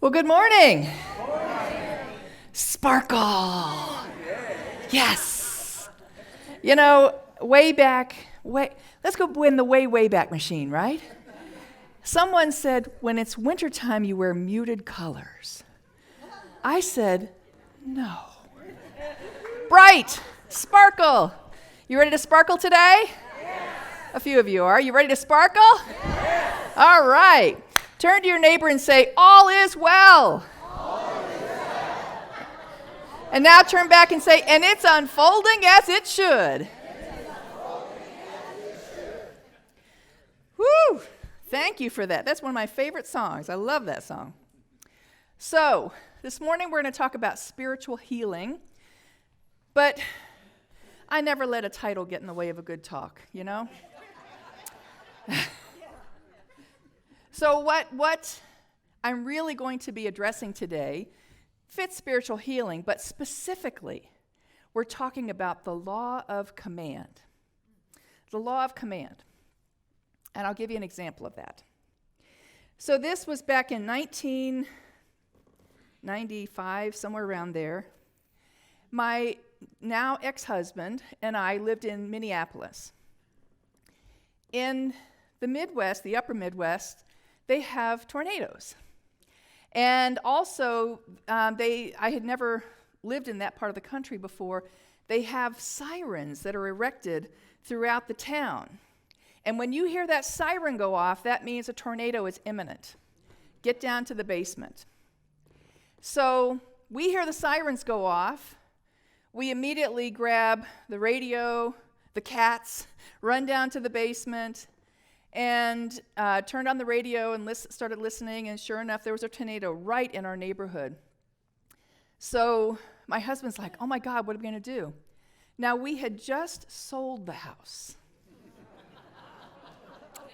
Well, good morning. Good morning. Sparkle. Yes. You know, let's go in the way back machine, right? Someone said, when it's wintertime, you wear muted colors. I said, no. Bright, sparkle. You ready to sparkle today? Yes. A few of you are. You ready to sparkle? Yes. All right. Turn to your neighbor and say, all is well. All is well. And now turn back and say, and it's unfolding as it should. Woo! Thank you for that. That's one of my favorite songs. I love that song. So, this morning we're going to talk about spiritual healing, but I never let a title get in the way of a good talk, you know? So what I'm really going to be addressing today fits spiritual healing, but specifically, we're talking about the law of command. The law of command. And I'll give you an example of that. So this was back in 1995, somewhere around there. My now ex-husband and I lived in Minneapolis. In the Midwest, the upper Midwest, they have tornadoes. And also, I had never lived in that part of the country before. They have sirens that are erected throughout the town. And when you hear that siren go off, that means a tornado is imminent. Get down to the basement. So we hear the sirens go off. We immediately grab the radio, the cats, run down to the basement, and turned on the radio and started listening, and sure enough, there was a tornado right in our neighborhood. So my husband's like, oh my God, what are we going to do? Now, we had just sold the house.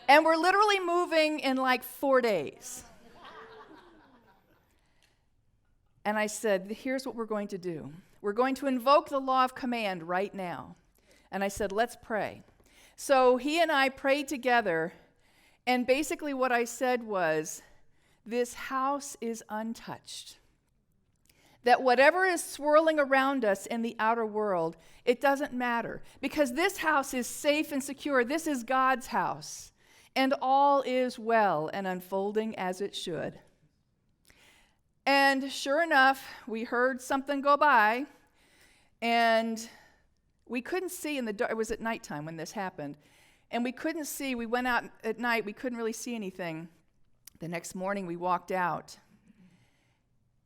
And we're literally moving in like 4 days. And I said, here's what we're going to do. We're going to invoke the law of command right now. And I said, let's pray. So he and I prayed together, and basically what I said was, this house is untouched. That whatever is swirling around us in the outer world, it doesn't matter, because this house is safe and secure. This is God's house, and all is well and unfolding as it should. And sure enough, we heard something go by, and we couldn't see in the dark. It was at nighttime when this happened. And we couldn't see. We went out at night. We couldn't really see anything. The next morning, we walked out.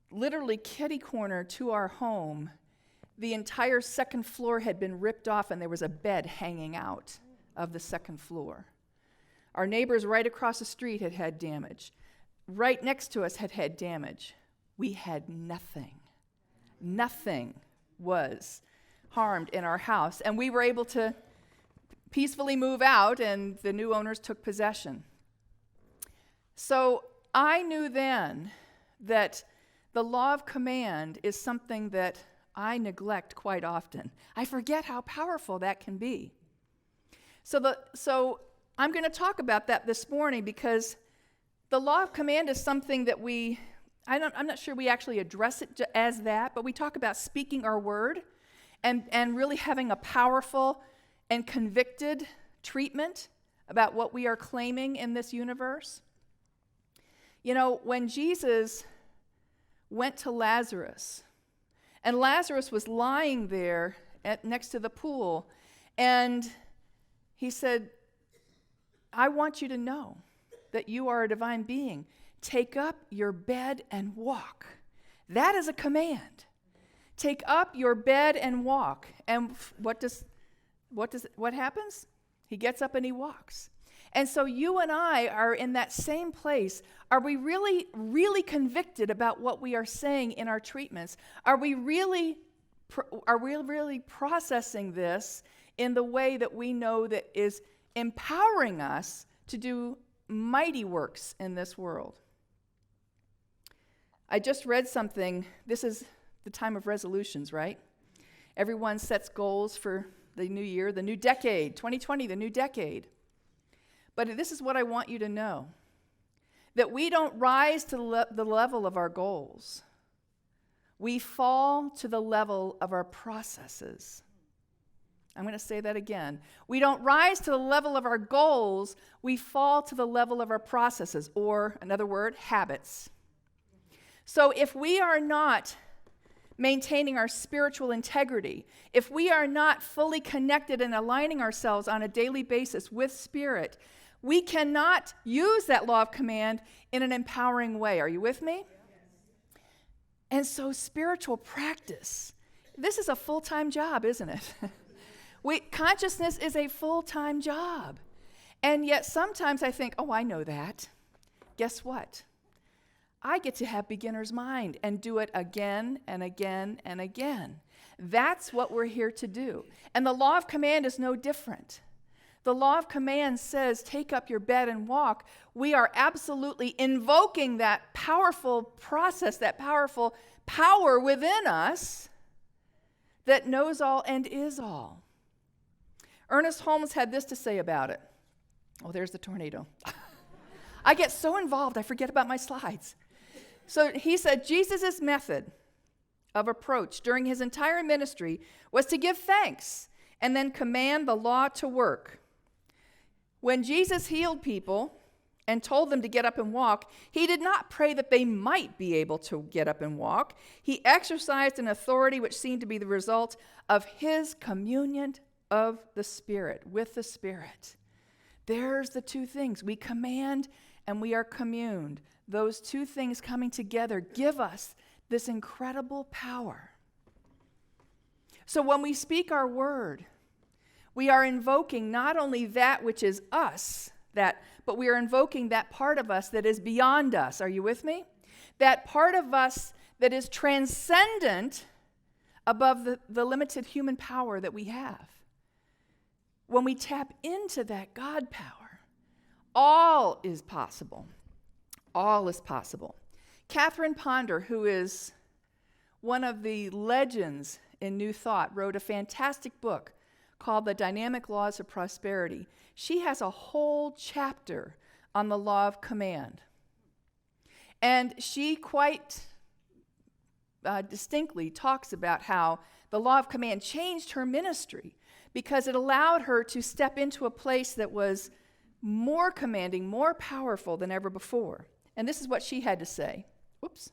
Literally kitty corner to our home, the entire second floor had been ripped off, and there was a bed hanging out of the second floor. Our neighbors right across the street had had damage. Right next to us had had damage. We had nothing. Nothing was harmed in our house, and we were able to peacefully move out, and the new owners took possession. So I knew then that the law of command is something that I neglect quite often. I forget how powerful that can be. So I'm going to talk about that this morning, because the law of command is something that I'm not sure we actually address it as that, but we talk about speaking our word and really having a powerful and convicted treatment about what we are claiming in this universe. You know, when Jesus went to Lazarus, and Lazarus was lying there next to the pool, and he said, I want you to know that you are a divine being. Take up your bed and walk. That is a command. Take up your bed and walk. And what happens? He gets up and he walks. And so you and I are in that same place. Are we really, really convicted about what we are saying in our treatments? Are we really processing this in the way that we know that is empowering us to do mighty works in this world? I just read something. This is the time of resolutions, right? Everyone sets goals for the new year, the new decade, 2020, the new decade. But this is what I want you to know. that we don't rise to the level of our goals. We fall to the level of our processes. I'm going to say that again. We don't rise to the level of our goals. We fall to the level of our processes, or another word, habits. So if we are not maintaining our spiritual integrity, if we are not fully connected and aligning ourselves on a daily basis with Spirit, we cannot use that law of command in an empowering way. Are you with me? And so spiritual practice, this is a full-time job, isn't it? Consciousness is a full-time job. And yet sometimes I think, oh, I know that. Guess what? I get to have beginner's mind and do it again and again and again. That's what we're here to do. And the law of command is no different. The law of command says, take up your bed and walk. We are absolutely invoking that powerful process, that powerful power within us that knows all and is all. Ernest Holmes had this to say about it. Oh, there's the tornado. I get so involved, I forget about my slides. So he said, Jesus' method of approach during his entire ministry was to give thanks and then command the law to work. When Jesus healed people and told them to get up and walk, he did not pray that they might be able to get up and walk. He exercised an authority which seemed to be the result of his communion of the Spirit, with the Spirit. There's the two things. We command and we are communed. Those two things coming together give us this incredible power. So when we speak our word, we are invoking not only that which is us, but we are invoking that part of us that is beyond us. Are you with me? That part of us that is transcendent above the limited human power that we have. When we tap into that God power, all is possible. All is possible. Catherine Ponder, who is one of the legends in New Thought, wrote a fantastic book called The Dynamic Laws of Prosperity. She has a whole chapter on the law of command. And she quite distinctly talks about how the law of command changed her ministry because it allowed her to step into a place that was more commanding, more powerful than ever before. And this is what she had to say. Whoops.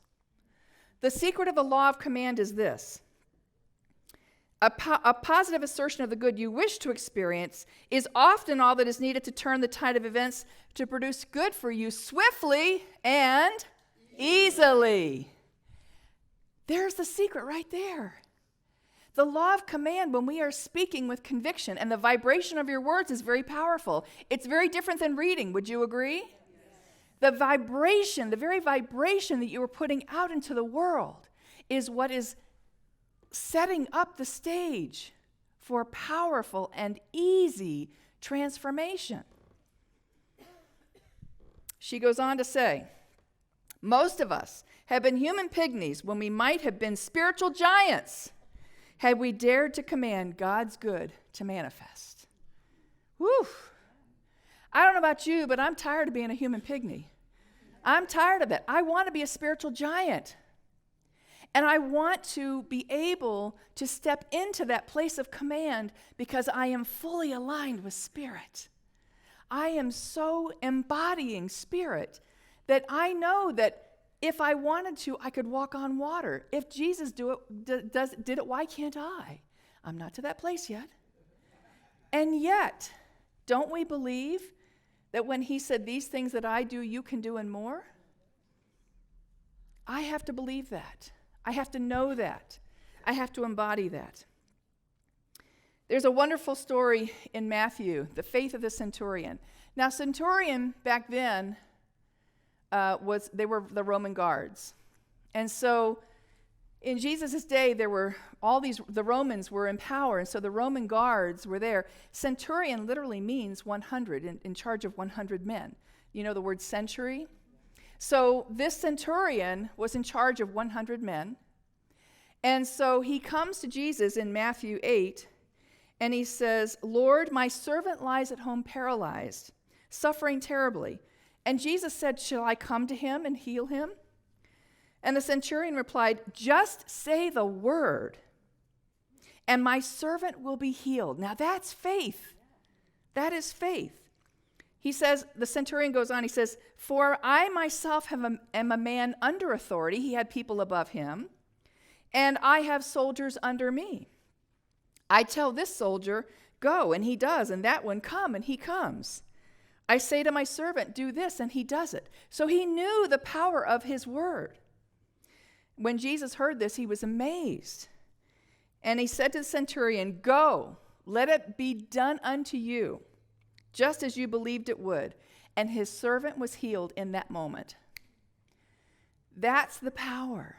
The secret of the law of command is this. A positive assertion of the good you wish to experience is often all that is needed to turn the tide of events to produce good for you swiftly and easily. There's the secret right there. The law of command, when we are speaking with conviction, and the vibration of your words is very powerful. It's very different than reading. Would you agree? Yes. The vibration, the very vibration that you are putting out into the world is what is setting up the stage for powerful and easy transformation. She goes on to say, most of us have been human pygmies when we might have been spiritual giants had we dared to command God's good to manifest. Whew. I don't know about you, but I'm tired of being a human pygmy. I'm tired of it. I want to be a spiritual giant. And I want to be able to step into that place of command because I am fully aligned with Spirit. I am so embodying Spirit that I know that if I wanted to, I could walk on water. If Jesus did it, why can't I? I'm not to that place yet. And yet, don't we believe that when he said, these things that I do, you can do and more? I have to believe that. I have to know that. I have to embody that. There's a wonderful story in Matthew, the faith of the centurion. Now, centurion back then, they were the Roman guards. And so in Jesus' day, there were the Romans were in power, and so the Roman guards were there. Centurion literally means 100, in charge of 100 men. You know the word century? So this centurion was in charge of 100 men. And so he comes to Jesus in Matthew 8, and he says, Lord, my servant lies at home paralyzed, suffering terribly. And Jesus said, "Shall I come to him and heal him?" And the centurion replied, "Just say the word, and my servant will be healed." Now that's faith. That is faith. He says, the centurion goes on, he says, "For I myself am a man under authority." He had people above him. "And I have soldiers under me. I tell this soldier, 'Go,' and he does, and that one, 'Come,' and he comes. I say to my servant, 'Do this,' and he does it." So he knew the power of his word. When Jesus heard this, he was amazed. And he said to the centurion, "Go, let it be done unto you, just as you believed it would." And his servant was healed in that moment. That's the power.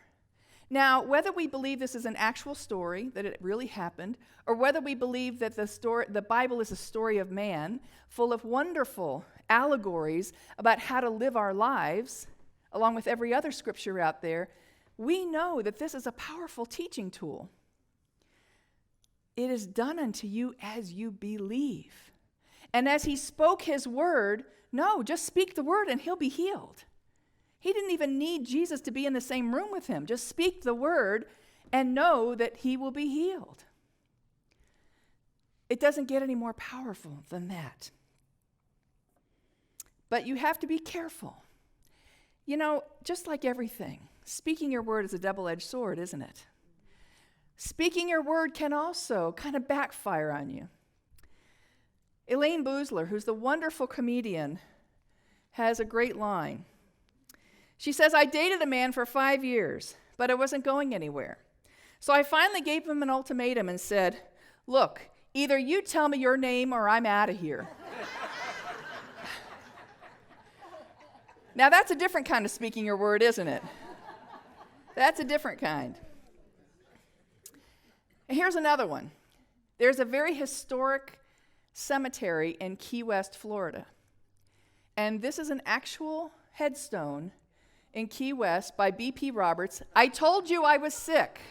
Now, whether we believe this is an actual story, that it really happened, or whether we believe that the Bible is a story of man, full of wonderful allegories about how to live our lives, along with every other scripture out there, we know that this is a powerful teaching tool. It is done unto you as you believe. And as he spoke his word, no, just speak the word and he'll be healed. He didn't even need Jesus to be in the same room with him. Just speak the word and know that he will be healed. It doesn't get any more powerful than that. But you have to be careful. You know, just like everything, speaking your word is a double-edged sword, isn't it? Speaking your word can also kind of backfire on you. Elaine Boozler, who's the wonderful comedian, has a great line. She says, "I dated a man for 5 years, but I wasn't going anywhere. So I finally gave him an ultimatum and said, 'Look, either you tell me your name or I'm out of here.'" Now that's a different kind of speaking your word, isn't it? That's a different kind. And here's another one. There's a very historic cemetery in Key West, Florida. And this is an actual headstone in Key West by B.P. Roberts. "I told you I was sick."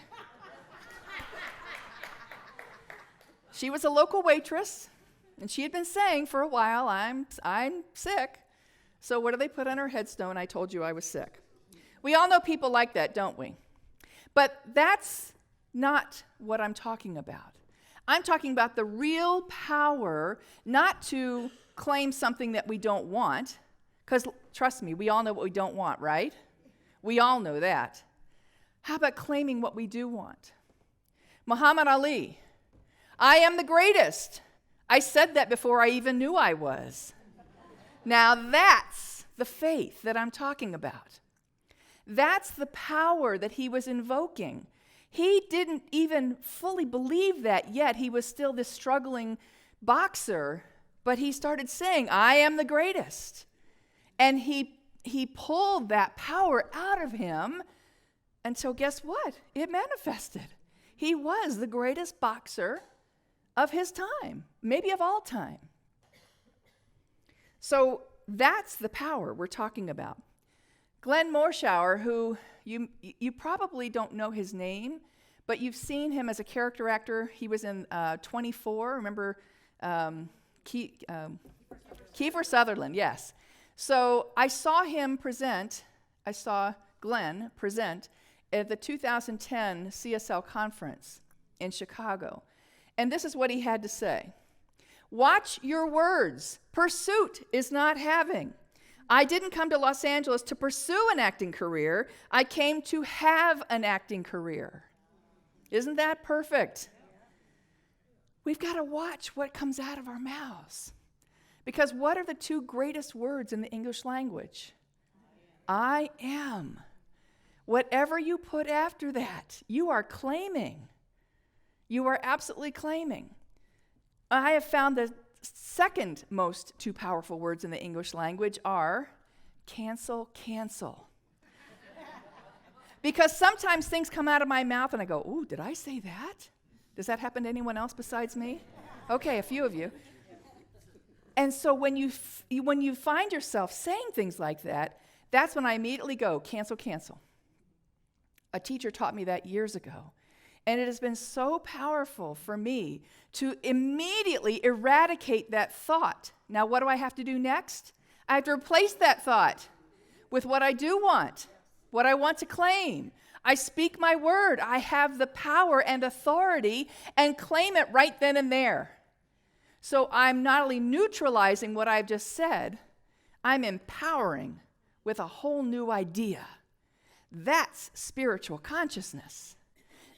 She was a local waitress, and she had been saying for a while, I'm sick. So what do they put on her headstone? "I told you I was sick." We all know people like that, don't we? But that's not what I'm talking about. I'm talking about the real power not to claim something that we don't want, because trust me, we all know what we don't want, right? We all know that. How about claiming what we do want? Muhammad Ali, "I am the greatest. I said that before I even knew I was." Now that's the faith that I'm talking about. That's the power that he was invoking. He didn't even fully believe that yet. He was still this struggling boxer, but he started saying, "I am the greatest." And he pulled that power out of him until, guess what? It manifested. He was the greatest boxer of his time, maybe of all time. So that's the power we're talking about. Glenn Morshower, who you probably don't know his name, but you've seen him as a character actor. He was in 24. Remember Kiefer Sutherland, yes. So I saw Glenn present at the 2010 CSL conference in Chicago. And this is what he had to say. "Watch your words. Pursuit is not having. I didn't come to Los Angeles to pursue an acting career. I came to have an acting career." Isn't that perfect? We've got to watch what comes out of our mouths. Because what are the two greatest words in the English language? I am. Whatever you put after that, you are claiming. You are absolutely claiming. I have found the second most two powerful words in the English language are cancel, cancel. Because sometimes things come out of my mouth and I go, "Ooh, did I say that?" Does that happen to anyone else besides me? Okay, a few of you. And so when you find yourself saying things like that, that's when I immediately go, cancel, cancel. A teacher taught me that years ago. And it has been so powerful for me to immediately eradicate that thought. Now, what do I have to do next? I have to replace that thought with what I do want, what I want to claim. I speak my word. I have the power and authority and claim it right then and there. So I'm not only neutralizing what I've just said, I'm empowering with a whole new idea. That's spiritual consciousness.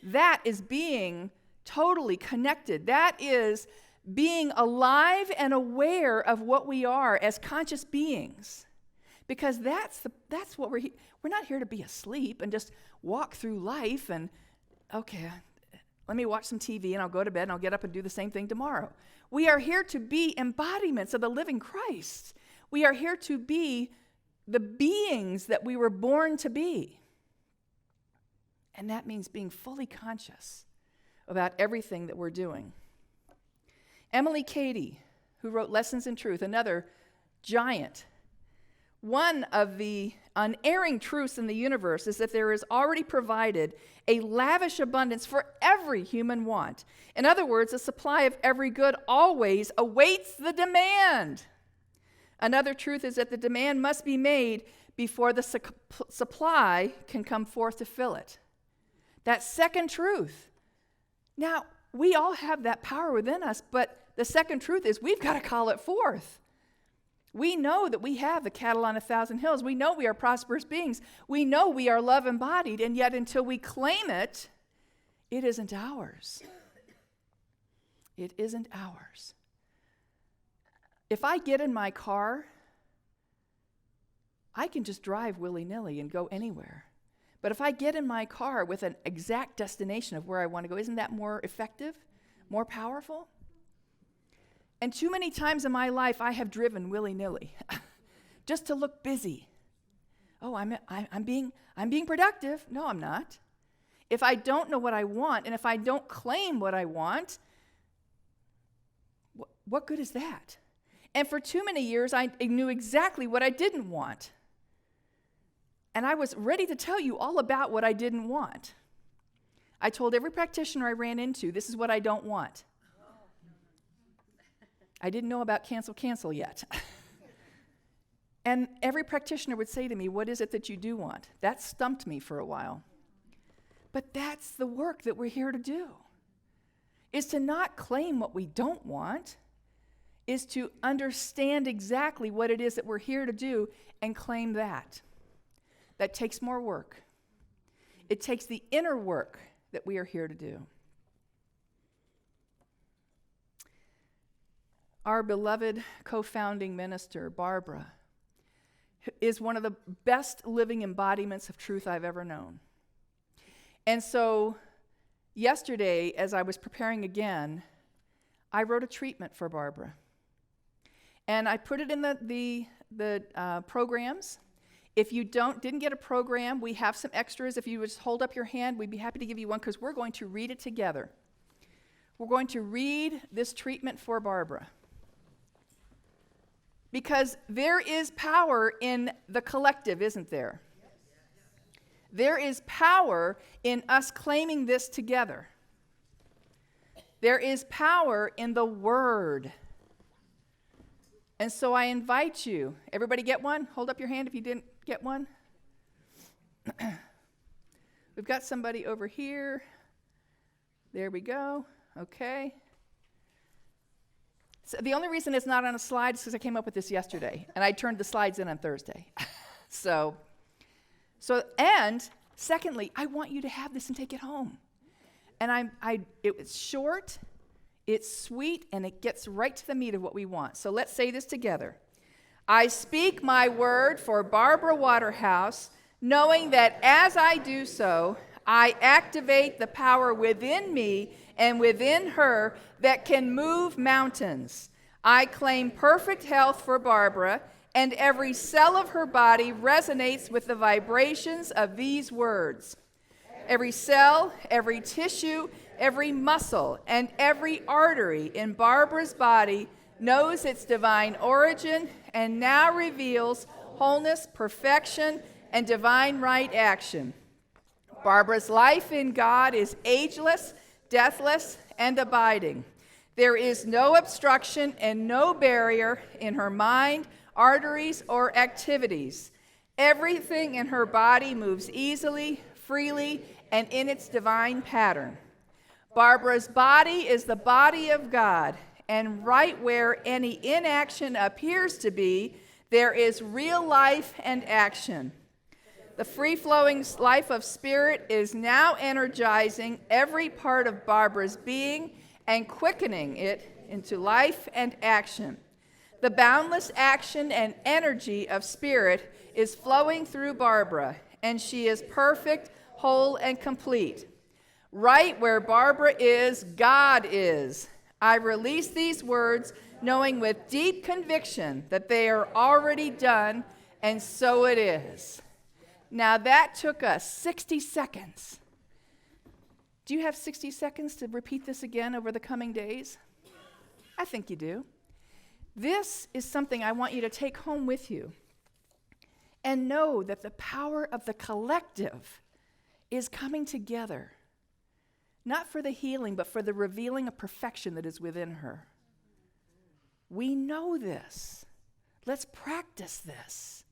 That is being totally connected. That is being alive and aware of what we are as conscious beings. Because that's what we're not here to be asleep and just walk through life and, okay, let me watch some TV and I'll go to bed and I'll get up and do the same thing tomorrow. We are here to be embodiments of the living Christ. We are here to be the beings that we were born to be. And that means being fully conscious about everything that we're doing. Emilie Cady, who wrote Lessons in Truth, another giant. One of the unerring truths in the universe is that there is already provided a lavish abundance for every human want. In other words, the supply of every good always awaits the demand. Another truth is that the demand must be made before the supply can come forth to fill it. That second truth. Now, we all have that power within us, but the second truth is we've got to call it forth. We know that we have the cattle on 1,000 hills. We know we are prosperous beings. We know we are love embodied, and yet until we claim it, it isn't ours. It isn't ours. If I get in my car, I can just drive willy-nilly and go anywhere. But if I get in my car with an exact destination of where I want to go, isn't that more effective, more powerful? And too many times in my life, I have driven willy-nilly just to look busy. Oh, I'm being productive. No, I'm not. If I don't know what I want, and if I don't claim what I want, what good is that? And for too many years, I knew exactly what I didn't want. And I was ready to tell you all about what I didn't want. I told every practitioner I ran into, this is what I don't want. I didn't know about cancel yet. And every practitioner would say to me, what is it that you do want? That stumped me for a while. But that's the work that we're here to do, is to not claim what we don't want, is to understand exactly what it is that we're here to do and claim that. That takes more work. It takes the inner work that we are here to do. Our beloved co-founding minister, Barbara, is one of the best living embodiments of truth I've ever known. And so yesterday, as I was preparing again, I wrote a treatment for Barbara. And I put it in the programs. If you didn't get a program, we have some extras. If you would just hold up your hand, we'd be happy to give you one because we're going to read it together. We're going to read this treatment for Barbara. Because there is power in the collective, isn't there? There is power in us claiming this together. There is power in the word. And so I invite you, everybody get one? Hold up your hand if you didn't get one. We've got somebody over here. There we go. Okay. So the only reason it's not on a slide is because I came up with this yesterday, and I turned the slides in on Thursday. And secondly, I want you to have this and take it home. And it's short, it's sweet, and it gets right to the meat of what we want. So let's say this together. I speak my word for Barbara Waterhouse, knowing that as I do so, I activate the power within me and within her that can move mountains. I claim perfect health for Barbara, and every cell of her body resonates with the vibrations of these words. Every cell, every tissue, every muscle, and every artery in Barbara's body knows its divine origin and now reveals wholeness, perfection, and divine right action. Barbara's life in God is ageless, deathless, and abiding. There is no obstruction and no barrier in her mind arteries, or activities. Everything in her body moves easily, freely, and in its divine pattern. Barbara's body is the body of God, and right where any inaction appears to be, there is real life and action. The free-flowing life of spirit is now energizing every part of Barbara's being and quickening it into life and action. The boundless action and energy of spirit is flowing through Barbara, and she is perfect, whole, and complete. Right where Barbara is, God is. I release these words knowing with deep conviction that they are already done, and so it is. Now that took us 60 seconds. Do you have 60 seconds to repeat this again over the coming days? I think you do. This is something I want you to take home with you and know that the power of the collective is coming together, not for the healing, but for the revealing of perfection that is within her. We know this. Let's practice this.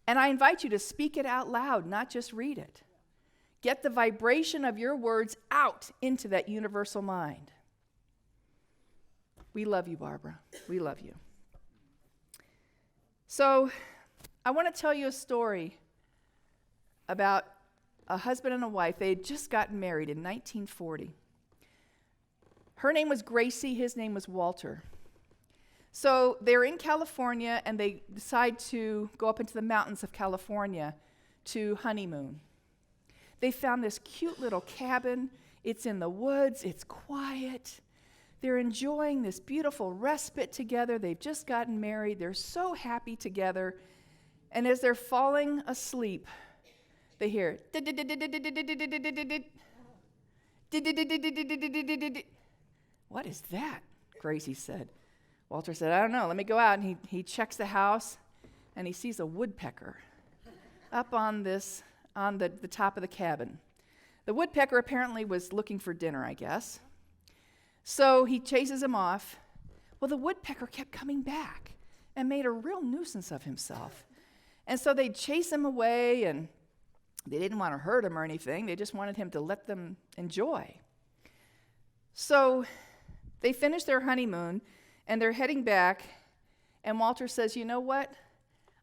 And I invite you to speak it out loud, not just read it. Get the vibration of your words out into that universal mind. We love you, Barbara. We love you. So, I want to tell you a story about a husband and a wife. They had just gotten married in 1940. Her name was Gracie, his name was Walter. So they're in California, and they decide to go up into the mountains of California to honeymoon. They found this cute little cabin. It's in the woods. It's quiet. They're enjoying this beautiful respite together. They've just gotten married. They're so happy together. And as they're falling asleep, they hear, what is that? Gracie said. Walter said, I don't know, let me go out. And he checks the house, and he sees a woodpecker up on the top of the cabin. The woodpecker apparently was looking for dinner, I guess. So he chases him off. Well, the woodpecker kept coming back and made a real nuisance of himself. And so they'd chase him away, and they didn't want to hurt him or anything. They just wanted him to let them enjoy. So they finished their honeymoon, and they're heading back, and Walter says, you know what?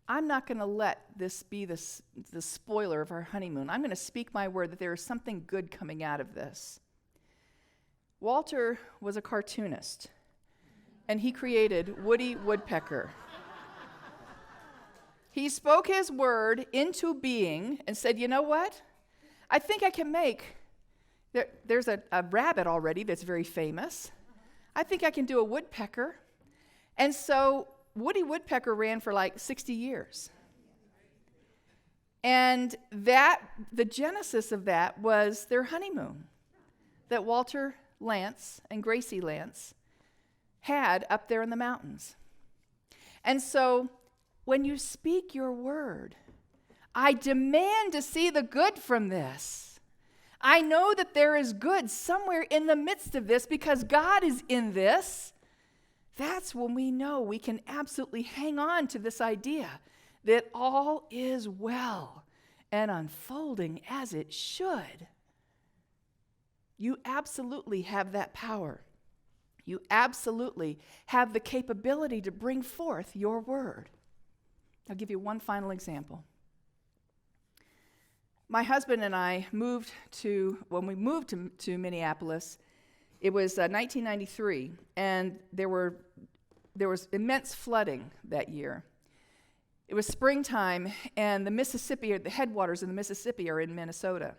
I'm not going to let this be the spoiler of our honeymoon. I'm going to speak my word that there is something good coming out of this. Walter was a cartoonist, and he created Woody Woodpecker. He spoke his word into being and said, you know what? I think I can make, there's a rabbit already that's very famous. I think I can do a woodpecker. And so Woody Woodpecker ran for like 60 years. And the genesis of that was their honeymoon that Walter Lance and Gracie Lance had up there in the mountains. And so when you speak your word, I demand to see the good from this. I know that there is good somewhere in the midst of this because God is in this. That's when we know we can absolutely hang on to this idea that all is well and unfolding as it should. You absolutely have that power. You absolutely have the capability to bring forth your word. I'll give you one final example. My husband and I when we moved to Minneapolis, it was 1993, and there was immense flooding that year. It was springtime, and the headwaters of the Mississippi are in Minnesota.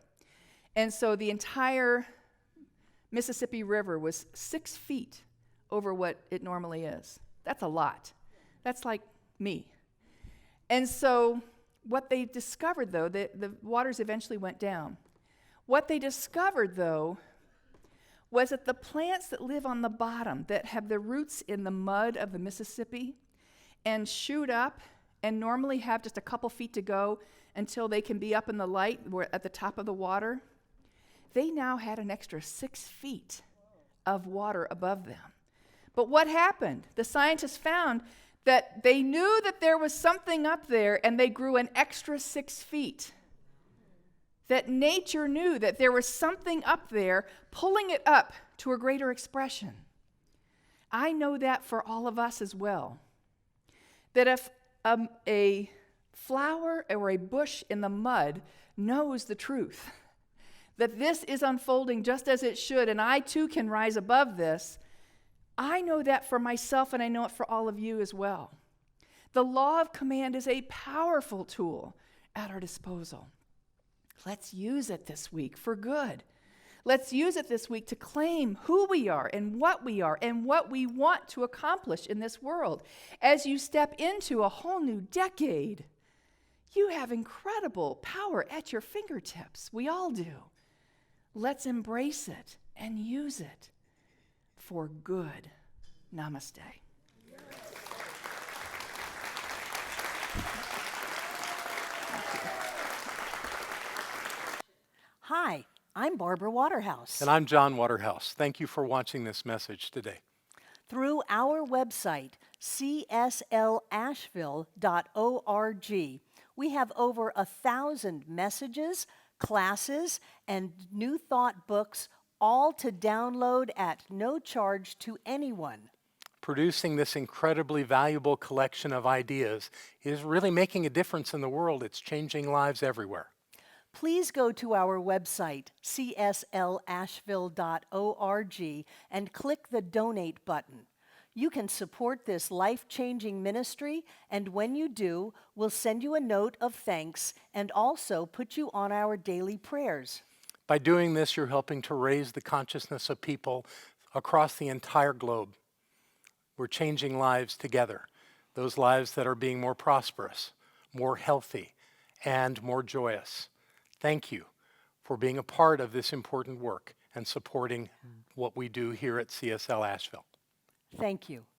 And so the entire Mississippi River was 6 feet over what it normally is. That's a lot. That's like me. And so what they discovered, though, the waters eventually went down. What they discovered, though, was that the plants that live on the bottom, that have their roots in the mud of the Mississippi and shoot up and normally have just a couple feet to go until they can be up in the light at the top of the water, they now had an extra 6 feet of water above them. But what happened? The scientists found that they knew that there was something up there and they grew an extra 6 feet. That nature knew that there was something up there pulling it up to a greater expression. I know that for all of us as well. That if a flower or a bush in the mud knows the truth, that this is unfolding just as it should, and I too can rise above this, I know that for myself, and I know it for all of you as well. The law of command is a powerful tool at our disposal. Let's use it this week for good. Let's use it this week to claim who we are and what we want to accomplish in this world. As you step into a whole new decade, you have incredible power at your fingertips. We all do. Let's embrace it and use it for good. Namaste. Hi, I'm Barbara Waterhouse. And I'm John Waterhouse. Thank you for watching this message today. Through our website, cslasheville.org, we have over 1,000 messages, classes, and New Thought books, all to download at no charge to anyone. Producing this incredibly valuable collection of ideas is really making a difference in the world. It's changing lives everywhere. Please go to our website, cslasheville.org, and click the Donate button. You can support this life-changing ministry, and when you do, we'll send you a note of thanks and also put you on our daily prayers. By doing this, you're helping to raise the consciousness of people across the entire globe. We're changing lives together, those lives that are being more prosperous, more healthy, and more joyous. Thank you for being a part of this important work and supporting what we do here at CSL Asheville. Thank you.